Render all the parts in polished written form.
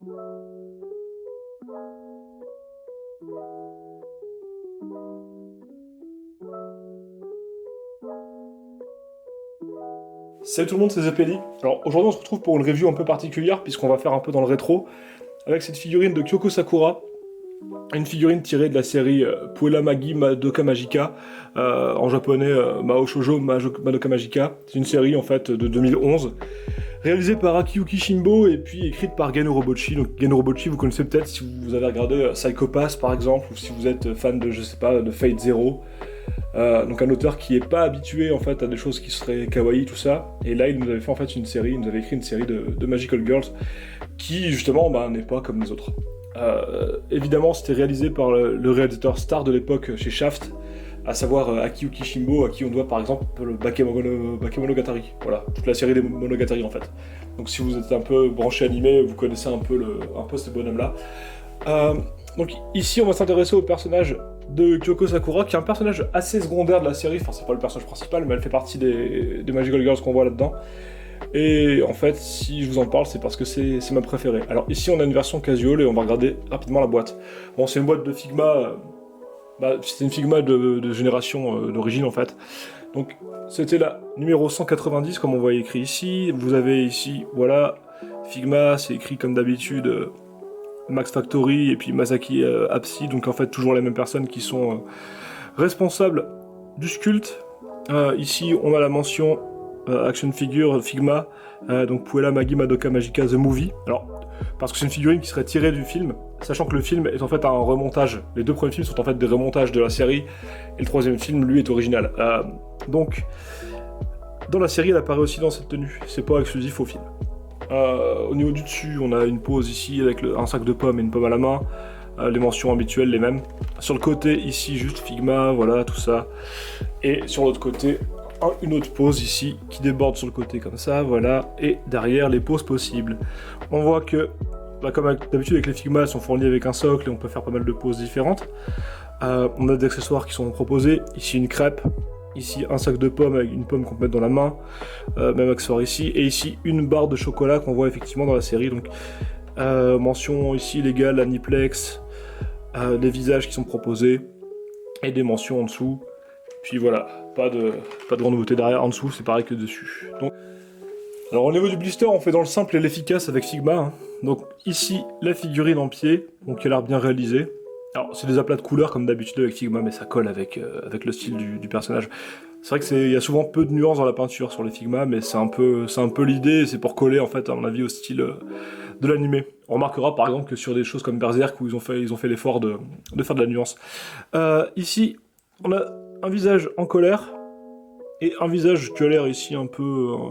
Salut tout le monde, c'est Zeppeli. Alors aujourd'hui on se retrouve pour une review un peu particulière puisqu'on va faire un peu dans le rétro avec cette figurine de Kyoko Sakura, une figurine tirée de la série Puella Magi Madoka Magica, en japonais Mao Shoujo Madoka Magica. C'est une série en fait de 2011, réalisée par Akiyuki Shimbo et puis écrite par Gen Urobuchi. Donc Gen Urobuchi vous connaissez peut-être si vous avez regardé Psycho Pass par exemple, ou si vous êtes fan de, je sais pas, de Fate Zero. Donc un auteur qui est pas habitué en fait à des choses qui seraient kawaii, tout ça. Et là il nous avait fait en fait une série, il nous avait écrit une série de Magical Girls qui justement n'est pas comme les autres. Évidemment c'était réalisé par le réalisateur star de l'époque chez Shaft, à savoir Akiyuki Shimbo, à qui on doit par exemple le Bakemonogatari, voilà, toute la série des Monogatari en fait. Donc si vous êtes un peu branché animé, vous connaissez un peu ce bonhomme là. Donc ici on va s'intéresser au personnage de Kyoko Sakura, qui est un personnage assez secondaire de la série, enfin c'est pas le personnage principal, mais elle fait partie des Magical Girls qu'on voit là-dedans. Et en fait, si je vous en parle, c'est parce que c'est ma préférée. Alors ici on a une version casual et on va regarder rapidement la boîte. Bon, c'est une boîte de Figma, c'est une Figma de génération d'origine en fait. Donc c'était la numéro 190 comme on voit écrit ici. Vous avez ici, voilà, Figma, c'est écrit comme d'habitude Max Factory et puis Masaki Apsi, donc en fait toujours les mêmes personnes qui sont responsables du sculpte. Ici on a la mention Action Figure Figma, donc Puella Magi Madoka Magica The Movie. Alors, parce que c'est une figurine qui serait tirée du film, sachant que le film est en fait un remontage. Les deux premiers films sont en fait des remontages de la série, et le troisième film, lui, est original. Donc, dans la série, elle apparaît aussi dans cette tenue, c'est pas exclusif au film. Au niveau du dessus, on a une pose ici avec un sac de pommes et une pomme à la main. Les mentions habituelles, les mêmes. Sur le côté, ici, juste Figma, voilà, tout ça. Et sur l'autre côté, une autre pose ici qui déborde sur le côté comme ça, voilà. Et derrière, les poses possibles. On voit que, comme d'habitude avec les Figma, elles sont fournies avec un socle et on peut faire pas mal de poses différentes. On a des accessoires qui sont proposés. Ici, une crêpe. Ici, un sac de pommes avec une pomme qu'on peut mettre dans la main, même accessoire ici, et ici, une barre de chocolat qu'on voit effectivement dans la série, donc mention ici légale, Aniplex, des visages qui sont proposés, et des mentions en dessous, puis voilà, pas de grande nouveauté derrière, en dessous c'est pareil que dessus. Donc, alors au niveau du blister, on fait dans le simple et l'efficace avec Figma, hein. Donc ici, la figurine en pied, donc qui a l'air bien réalisée. Alors, c'est des aplats de couleurs comme d'habitude avec Figma, mais ça colle avec le style du personnage. C'est vrai qu'il y a souvent peu de nuances dans la peinture sur les Figma, mais c'est un peu l'idée, c'est pour coller en fait, à mon avis, au style de l'animé. On remarquera par exemple que sur des choses comme Berserk, où ils ont fait l'effort de faire de la nuance. Ici, on a un visage en colère, et un visage qui a l'air ici un peu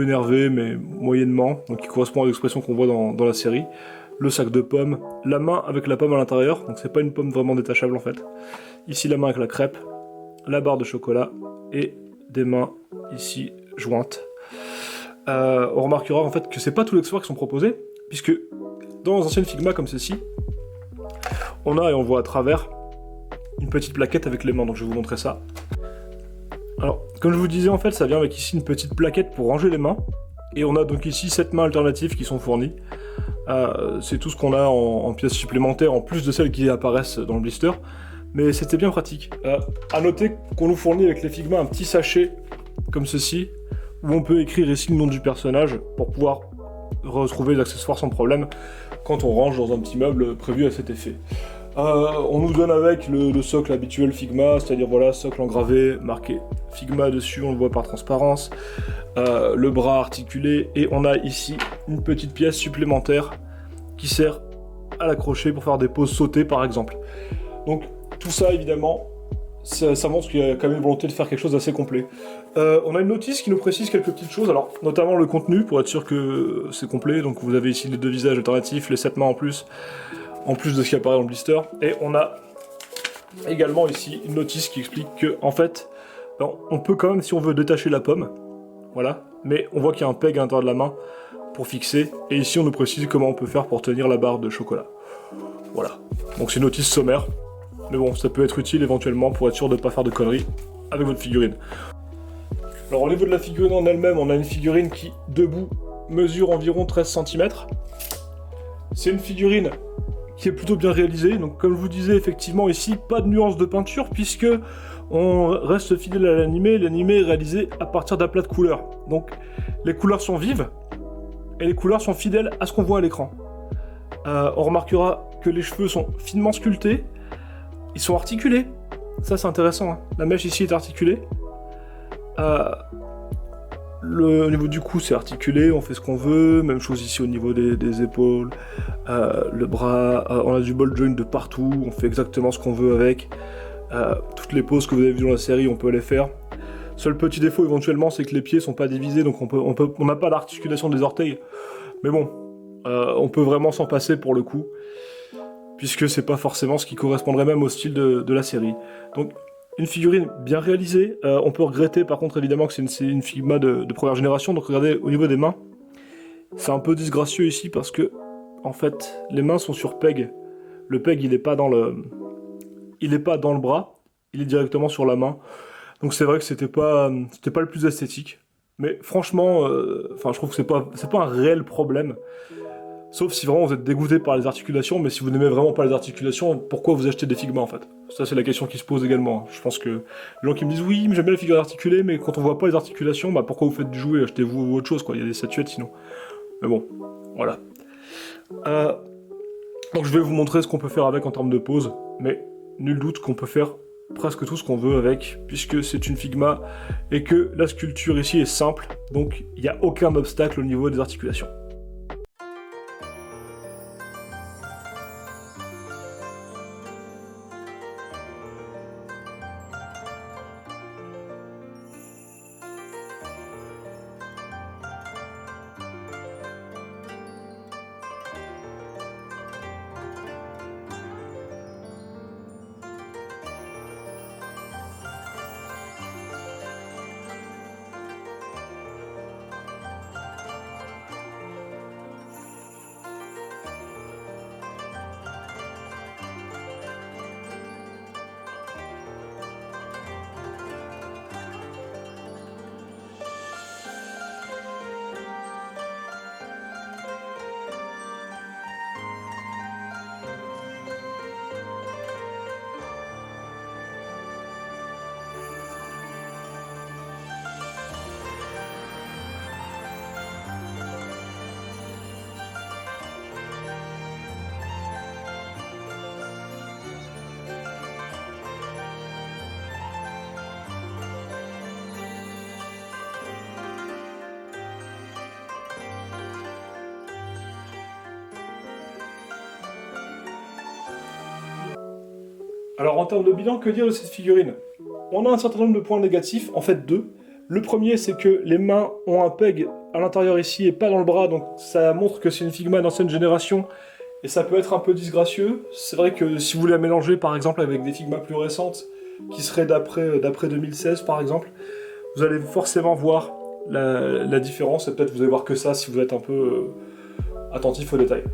énervé, mais moyennement, donc qui correspond à l'expression qu'on voit dans la série. Le sac de pommes, la main avec la pomme à l'intérieur, donc c'est pas une pomme vraiment détachable en fait. Ici la main avec la crêpe, la barre de chocolat et des mains ici jointes. On remarquera en fait que c'est pas tous les accessoires qui sont proposés, puisque dans les anciennes Figma comme ceci, on a et on voit à travers une petite plaquette avec les mains, donc je vais vous montrer ça. Alors, comme je vous disais en fait, ça vient avec ici une petite plaquette pour ranger les mains, et on a donc ici 7 mains alternatives qui sont fournies. C'est tout ce qu'on a en pièces supplémentaires, en plus de celles qui apparaissent dans le blister, mais c'était bien pratique. À noter qu'on nous fournit avec les Figma un petit sachet, comme ceci, où on peut écrire ici le nom du personnage, pour pouvoir retrouver les accessoires sans problème, quand on range dans un petit meuble prévu à cet effet. On nous donne avec le socle habituel Figma, c'est-à-dire voilà, socle engravé, marqué Figma dessus, on le voit par transparence, le bras articulé, et on a ici une petite pièce supplémentaire qui sert à l'accrocher pour faire des poses sautées par exemple. Donc tout ça évidemment, ça montre qu'il y a quand même une volonté de faire quelque chose d'assez complet. On a une notice qui nous précise quelques petites choses, alors notamment le contenu, pour être sûr que c'est complet, donc vous avez ici les 2 visages alternatifs, les 7 mains en plus de ce qui apparaît dans le blister, et on a également ici une notice qui explique que, en fait, on peut quand même, si on veut, détacher la pomme, voilà, mais on voit qu'il y a un peg à l'intérieur de la main pour fixer, et ici on nous précise comment on peut faire pour tenir la barre de chocolat. Voilà, donc c'est une notice sommaire, mais bon, ça peut être utile éventuellement pour être sûr de ne pas faire de conneries avec votre figurine. Alors au niveau de la figurine en elle-même, on a une figurine qui, debout, mesure environ 13 cm. C'est une figurine qui est plutôt bien réalisée, donc comme je vous disais, effectivement ici, pas de nuance de peinture, puisque on reste fidèle à l'animé. L'animé est réalisé à partir d'un plat de couleurs. Donc les couleurs sont vives, et les couleurs sont fidèles à ce qu'on voit à l'écran. On remarquera que les cheveux sont finement sculptés, ils sont articulés. Ça c'est intéressant, hein. La mèche ici est articulée. Au niveau du cou c'est articulé, on fait ce qu'on veut, même chose ici au niveau des épaules, le bras, on a du ball joint de partout, on fait exactement ce qu'on veut avec. Toutes les poses que vous avez vues dans la série, on peut les faire. Seul petit défaut éventuellement, c'est que les pieds sont pas divisés, donc on n'a pas l'articulation des orteils. Mais bon, on peut vraiment s'en passer pour le coup, puisque c'est pas forcément ce qui correspondrait même au style de la série. Donc une figurine bien réalisée. On peut regretter par contre évidemment que c'est une Figma de première génération, donc regardez au niveau des mains, c'est un peu disgracieux ici parce que en fait les mains sont sur peg. Le peg il est pas dans le bras, il est directement sur la main. Donc c'est vrai que c'était pas le plus esthétique. Mais franchement, je trouve que c'est pas un réel problème. Sauf si vraiment vous êtes dégoûté par les articulations, mais si vous n'aimez vraiment pas les articulations, pourquoi vous achetez des Figma en fait? Ça c'est la question qui se pose également. Je pense que les gens qui me disent oui, mais j'aime bien les figures articulées, mais quand on voit pas les articulations, bah pourquoi vous faites du jouet? Achetez-vous autre chose quoi, il y a des statuettes sinon. Mais bon, voilà. Donc je vais vous montrer ce qu'on peut faire avec en termes de pose, mais nul doute qu'on peut faire presque tout ce qu'on veut avec, puisque c'est une Figma et que la sculpture ici est simple, donc il n'y a aucun obstacle au niveau des articulations. Alors en termes de bilan, que dire de cette figurine? On a un certain nombre de points négatifs, en fait deux. Le premier, c'est que les mains ont un peg à l'intérieur ici et pas dans le bras, donc ça montre que c'est une Figma d'ancienne génération, et ça peut être un peu disgracieux. C'est vrai que si vous voulez la mélanger par exemple avec des Figma plus récentes, qui seraient d'après 2016 par exemple, vous allez forcément voir la différence, et peut-être vous allez voir que ça si vous êtes un peu attentif aux détails.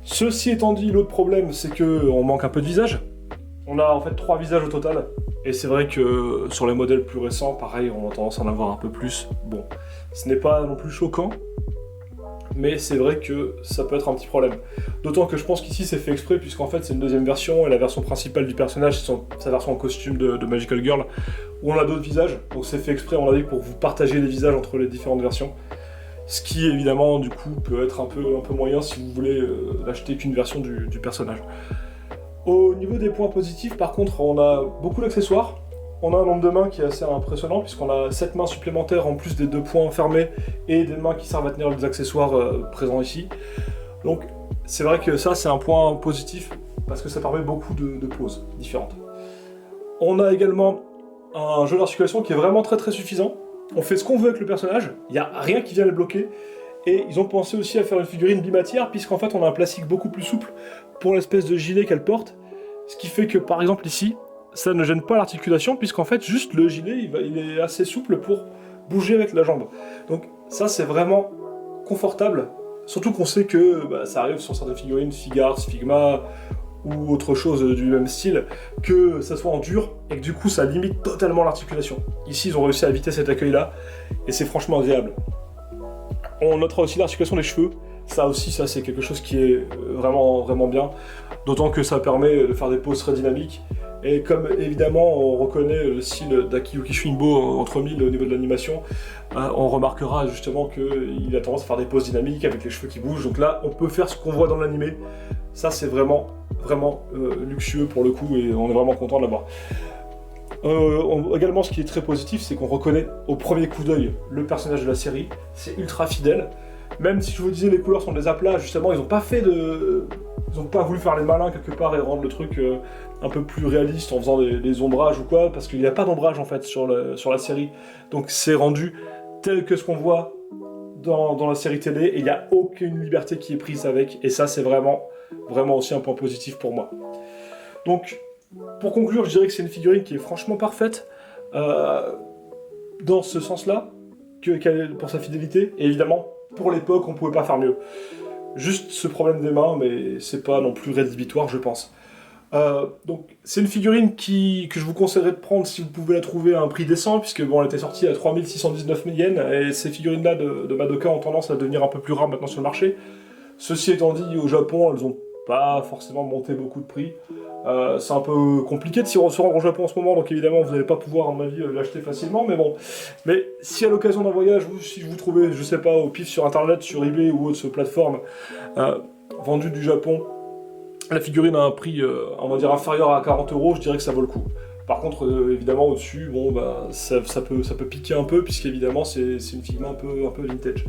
Ceci étant dit, l'autre problème, c'est qu'on manque un peu de visage. On a en fait 3 visages au total, et c'est vrai que sur les modèles plus récents, pareil, on a tendance à en avoir un peu plus. Bon, ce n'est pas non plus choquant, mais c'est vrai que ça peut être un petit problème. D'autant que je pense qu'ici c'est fait exprès, puisqu'en fait c'est une deuxième version, et la version principale du personnage, c'est sa version en costume de Magical Girl, où on a d'autres visages, donc c'est fait exprès, on l'a dit, pour vous partager les visages entre les différentes versions. Ce qui évidemment du coup peut être un peu moyen si vous voulez n'acheter qu'une version du personnage. Au niveau des points positifs par contre, on a beaucoup d'accessoires. On a un nombre de mains qui est assez impressionnant puisqu'on a 7 mains supplémentaires en plus des 2 points fermés et des mains qui servent à tenir les accessoires présents ici. Donc c'est vrai que ça c'est un point positif parce que ça permet beaucoup de poses différentes. On a également un jeu d'articulation qui est vraiment très suffisant. On fait ce qu'on veut avec le personnage, il n'y a rien qui vient le bloquer. Et ils ont pensé aussi à faire une figurine bimatière, puisqu'en fait on a un plastique beaucoup plus souple pour l'espèce de gilet qu'elle porte. Ce qui fait que par exemple ici, ça ne gêne pas l'articulation, puisqu'en fait juste le gilet il est assez souple pour bouger avec la jambe. Donc ça c'est vraiment confortable, surtout qu'on sait que ça arrive sur certaines figurines, Figars, Figma ou autre chose du même style, que ça soit en dur, et que du coup ça limite totalement l'articulation. Ici ils ont réussi à éviter cet accueil là, et c'est franchement agréable. On notera aussi l'articulation des cheveux. Ça aussi, ça c'est quelque chose qui est vraiment, vraiment bien. D'autant que ça permet de faire des poses très dynamiques. Et comme évidemment on reconnaît le style d'Akiyuki Shinbo entre mille au niveau de l'animation, on remarquera justement qu'il a tendance à faire des poses dynamiques avec les cheveux qui bougent. Donc là, on peut faire ce qu'on voit dans l'animé. Ça c'est vraiment, vraiment luxueux pour le coup et on est vraiment content de l'avoir. Également, ce qui est très positif, c'est qu'on reconnaît au premier coup d'œil le personnage de la série. C'est ultra fidèle. Même si je vous disais les couleurs sont des aplats, justement, ils n'ont pas voulu faire les malins quelque part et rendre le truc un peu plus réaliste en faisant des ombrages ou quoi, parce qu'il n'y a pas d'ombrage en fait sur la série. Donc c'est rendu tel que ce qu'on voit dans la série télé et il n'y a aucune liberté qui est prise avec. Et ça, c'est vraiment, vraiment aussi un point positif pour moi. Donc, pour conclure, je dirais que c'est une figurine qui est franchement parfaite dans ce sens-là, pour sa fidélité, et évidemment, pour l'époque, on pouvait pas faire mieux. Juste ce problème des mains, mais c'est pas non plus rédhibitoire, je pense. Donc, c'est une figurine que je vous conseillerais de prendre si vous pouvez la trouver à un prix décent, puisque bon, elle était sortie à 3619 yens, et ces figurines-là de Madoka ont tendance à devenir un peu plus rares maintenant sur le marché. Ceci étant dit, au Japon, elles ont pas forcément monté beaucoup de prix. C'est un peu compliqué de s'y rendre au Japon en ce moment, donc évidemment vous n'allez pas pouvoir, à mon avis, l'acheter facilement, mais bon. Mais si à l'occasion d'un voyage, si vous trouvez, je sais pas, au pif sur internet, sur eBay ou autre plateforme, vendue du Japon, la figurine a un prix, on va dire, inférieur à 40 €, je dirais que ça vaut le coup. Par contre, évidemment, au-dessus, bon, bah, ça peut piquer un peu, puisqu'évidemment, c'est une figurine un peu vintage.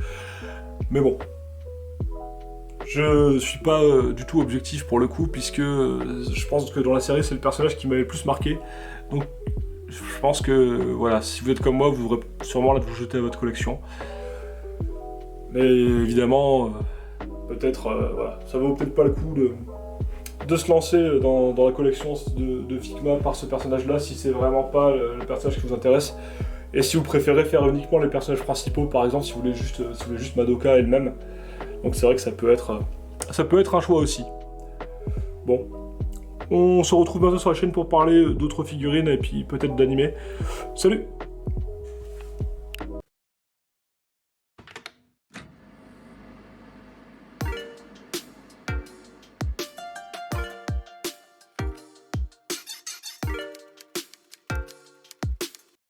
Mais bon. Je suis pas du tout objectif pour le coup, puisque je pense que dans la série, c'est le personnage qui m'avait le plus marqué. Donc, je pense que, voilà, si vous êtes comme moi, vous aurez sûrement là de vous jeter à votre collection. Mais évidemment, peut-être, voilà, ça vaut peut-être pas le coup de se lancer dans la collection de Figma par ce personnage-là, si c'est vraiment pas le personnage qui vous intéresse. Et si vous préférez faire uniquement les personnages principaux, par exemple, si vous voulez juste Madoka elle-même. Donc c'est vrai que ça peut être un choix aussi. Bon, on se retrouve bientôt sur la chaîne pour parler d'autres figurines et puis peut-être d'animés. Salut!